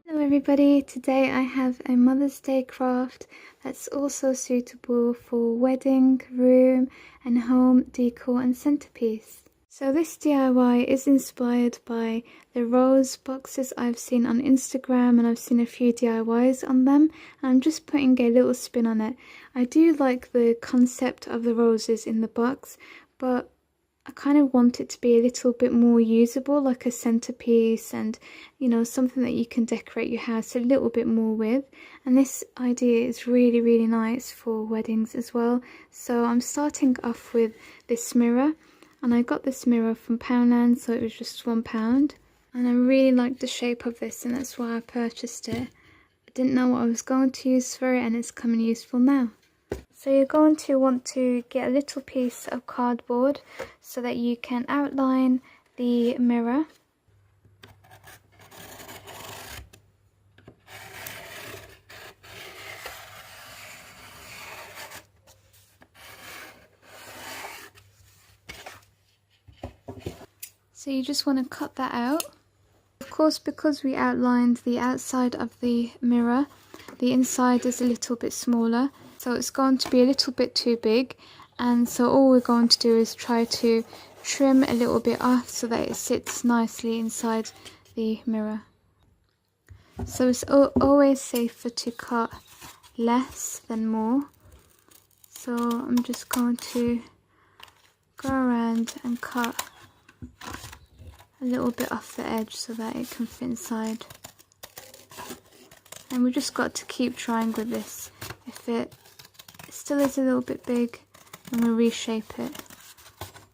Hello everybody, today I have a Mother's Day craft that's also suitable for wedding, room and home decor and centerpiece. So this DIY is inspired by the rose boxes I've seen on Instagram, and I've seen a few DIYs on them, and I'm just putting a little spin on it. I do like the concept of the roses in the box, but I kind of want it to be a little bit more usable, like a centerpiece, and you know, something that you can decorate your house a little bit more with. And this idea is really nice for weddings as well. So I'm starting off with this mirror, and I got this mirror from Poundland, so it was just £1, and I really liked the shape of this, and that's why I purchased it. I didn't know what I was going to use for it, and it's coming useful now. So you're going to want to get a little piece of cardboard so that you can outline the mirror. So you just want to cut that out. Of course, because we outlined the outside of the mirror, the inside is a little bit smaller, so it's going to be a little bit too big, and so all we're going to do is try to trim a little bit off so that it sits nicely inside the mirror. So it's always safer to cut less than more. So I'm just going to go around and cut a little bit off the edge so that it can fit inside. And we just got to keep trying with this. If it still is a little bit big, then we'll reshape it.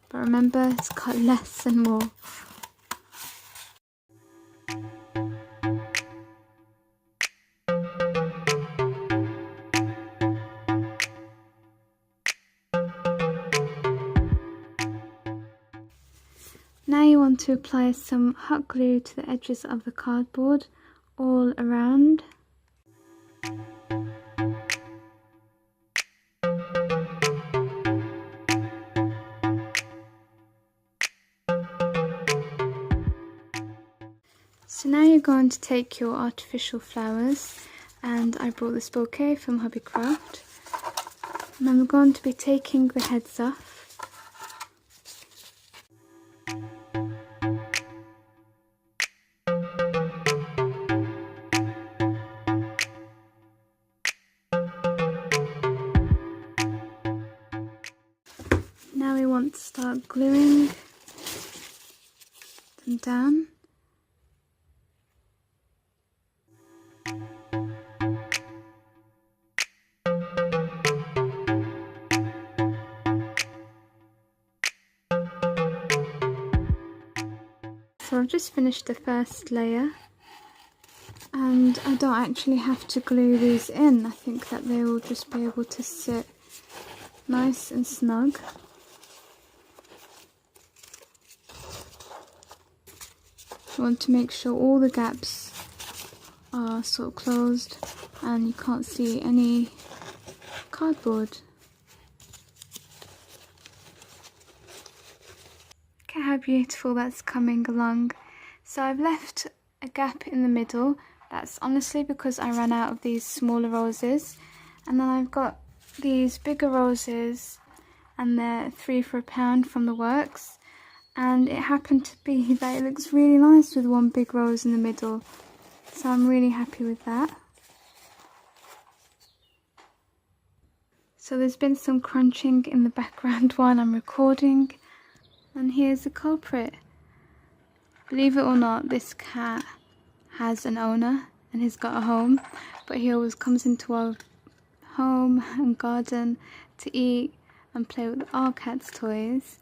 But remember, it's cut less and more. Now you want to apply some hot glue to the edges of the cardboard all around. So now you're going to take your artificial flowers, and I brought this bouquet from HobbyCraft, and I'm going to be taking the heads off. Now we want to start gluing them down. So I've just finished the first layer, and I don't actually have to glue these in. I think that they will just be able to sit nice and snug. You want to make sure all the gaps are sort of closed and you can't see any cardboard. Look at how beautiful that's coming along. So I've left a gap in the middle. That's honestly because I ran out of these smaller roses, and then I've got these bigger roses, and they're 3 for £1 from the works, and it happened to be that it looks really nice with one big rose in the middle, so I'm really happy with that. So there's been some crunching in the background while I'm recording, and here's the culprit. Believe it or not, this cat has an owner and he's got a home, but he always comes into our home and garden to eat and play with our cat's toys.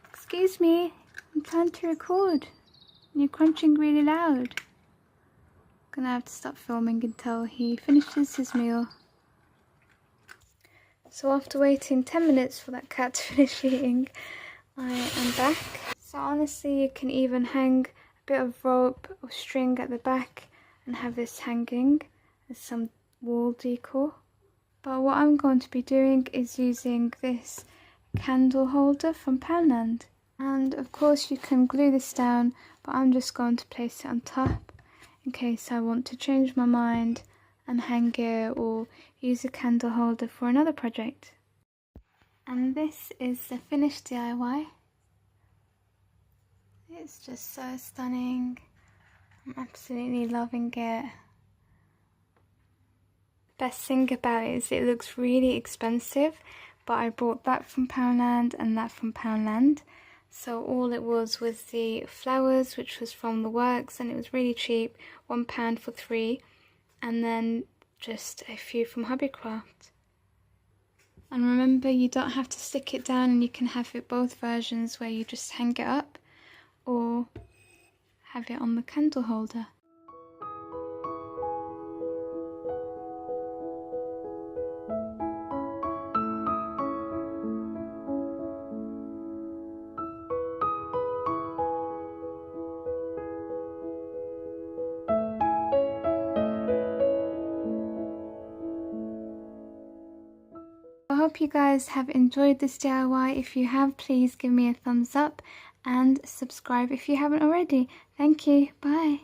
Excuse me, I'm trying to record and you're crunching really loud. Gonna have to stop filming until he finishes his meal. So after waiting 10 minutes for that cat to finish eating, I am back. So honestly, you can even hang a bit of rope or string at the back and have this hanging as some wall decor. But what I'm going to be doing is using this candle holder from Poundland. And of course you can glue this down, but I'm just going to place it on top in case I want to change my mind and hang it or use a candle holder for another project. And this is the finished DIY. It's just so stunning. I'm absolutely loving it. Best thing about it is it looks really expensive, but I bought that from Poundland and that from Poundland. So all it was the flowers, which was from the works, and it was really cheap, £1 for 3, and then just a few from HobbyCraft. And remember, you don't have to stick it down, and you can have it both versions where you just hang it up or have it on the candle holder. I hope you guys have enjoyed this DIY. If you have, please give me a thumbs up and subscribe if you haven't already. Thank you. Bye.